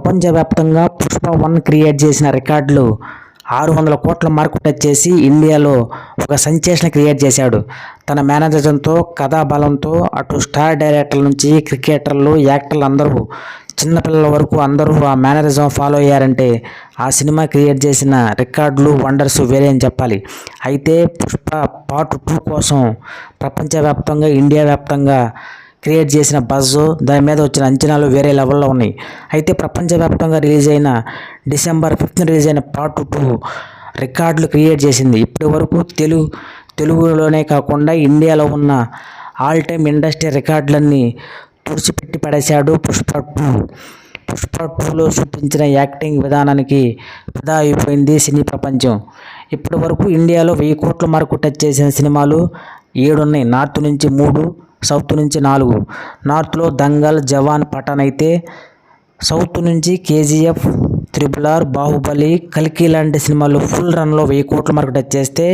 ప్రపంచవ్యాప్తంగా పుష్ప 1 క్రియేట్ చేసిన రికార్డులు 600 కోట్ల మార్కు టచ్ చేసి ఇండియాలో ఒక సెన్సేషన్ క్రియేట్ చేశాడు. తన మేనరిజంతో, కథా బలంతో అటు స్టార్ డైరెక్టర్ల నుంచి క్రికెటర్లు, యాక్టర్లు అందరూ చిన్నపిల్లల వరకు అందరూ ఆ మేనరిజం ఫాలో అయ్యారంటే ఆ సినిమా క్రియేట్ చేసిన రికార్డులు, వండర్స్ వేరే అని చెప్పాలి. అయితే పుష్ప పార్ట్ 2 కోసం ప్రపంచవ్యాప్తంగా, ఇండియా వ్యాప్తంగా క్రియేట్ చేసిన బజ్, దాని మీద వచ్చిన అంచనాలు వేరే లెవెల్లో ఉన్నాయి. అయితే ప్రపంచవ్యాప్తంగా రిలీజ్ అయిన డిసెంబర్ 5th రిలీజ్ అయిన పార్ట్ 2 రికార్డులు క్రియేట్ చేసింది. ఇప్పటి వరకు తెలుగులోనే కాకుండా ఇండియాలో ఉన్న ఆల్ టైమ్ ఇండస్ట్రీ రికార్డులన్నీ తుడిచిపెట్టి పడేశాడు పుష్ప 2. పుష్ప 2లో చూపించిన యాక్టింగ్ విధానానికి ఫిదా అయిపోయింది సినీ ప్రపంచం. ఇప్పటి వరకు ఇండియాలో 1000 కోట్ల మార్కు టచ్ చేసిన సినిమాలు 7 ఉన్నాయి. నార్త్ నుంచి 3, సౌత్ నుంచి 4. నార్త్లో దంగల్, జవాన్, పఠాన్ అయితే సౌత్ నుంచి కేజీఎఫ్, RRR, బాహుబలి, కల్కి లాంటి సినిమాలు ఫుల్ రన్లో 1000 కోట్ల మార్కు టచ్ చేస్తే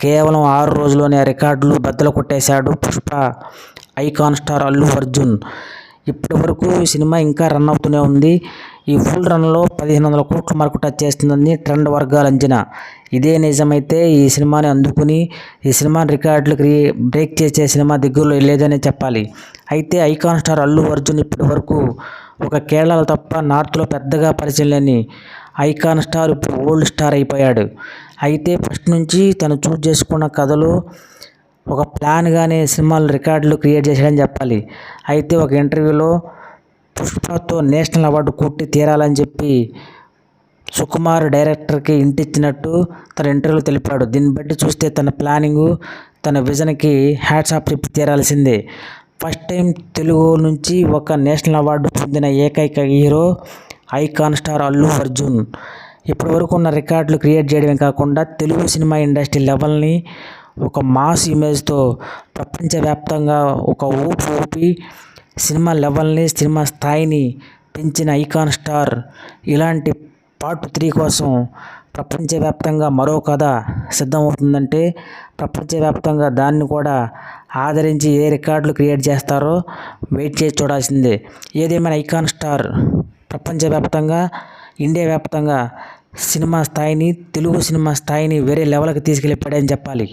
కేవలం 6 రోజుల్లోనే రికార్డులు బద్దలు కొట్టేశాడు పుష్ప ఐకాన్ స్టార్ అల్లు అర్జున్. ఇప్పటి వరకు ఈ సినిమా ఇంకా రన్ అవుతూనే ఉంది. ఈ ఫుల్ రన్లో 1500 కోట్ల మార్కు టచ్ చేస్తుందని ట్రెండ్ వర్గాల అంచనా. ఇదే నిజమైతే ఈ సినిమాని అందుకుని ఈ సినిమా రికార్డులు బ్రేక్ చేసే సినిమా దగ్గరలో లేదనే చెప్పాలి. అయితే ఐకాన్ స్టార్ అల్లు అర్జున్ ఇప్పటి వరకు ఒక కేరళలో తప్ప నార్త్లో పెద్దగా పరిచయం లేని ఐకాన్ స్టార్ ఇప్పుడు ఓల్డ్ స్టార్ అయిపోయాడు. అయితే ఫస్ట్ నుంచి తను చూస్ చేసుకున్న కథలు ఒక ప్లాన్గానే సినిమాలు రికార్డులు క్రియేట్ చేశాడని చెప్పాలి. అయితే ఒక ఇంటర్వ్యూలో పుష్పతో నేషనల్ అవార్డు కొట్టి తీరాలని చెప్పి సుకుమార్ డైరెక్టర్కి ఇంటిచ్చినట్టు తన ఇంటర్వ్యూలో తెలిపాడు. దీన్ని బట్టి చూస్తే తన ప్లానింగు, తన విజన్కి హ్యాట్స్ ఆఫ్ చెప్పి తీరాల్సిందే. ఫస్ట్ టైం తెలుగు నుంచి ఒక నేషనల్ అవార్డు పొందిన ఏకైక hero icon star Allu Arjun. ఇప్పటి వరకు ఉన్న రికార్డులు క్రియేట్ చేయడమే కాకుండా తెలుగు సినిమా ఇండస్ట్రీ లెవెల్ని ఒక మాస్ ఇమేజ్తో ప్రపంచవ్యాప్తంగా ఒక ఊపి సినిమా లెవెల్ని, సినిమా స్థాయిని పెంచిన ఐకాన్ స్టార్ ఇలాంటి పార్ట్ 3 కోసం ప్రపంచవ్యాప్తంగా మరో కథ సిద్ధమవుతుందంటే ప్రపంచవ్యాప్తంగా దాన్ని కూడా ఆదరించి ఏ రికార్డులు క్రియేట్ చేస్తారో వెయిట్ చేసి చూడాల్సిందే. ఏదేమైనా ఐకాన్ స్టార్ ప్రపంచవ్యాప్తంగా, ఇండియా వ్యాప్తంగా సినిమా స్థాయిని, తెలుగు సినిమా స్థాయిని వేరే లెవెల్కి తీసుకెళ్ళిపోయాడని చెప్పాలి.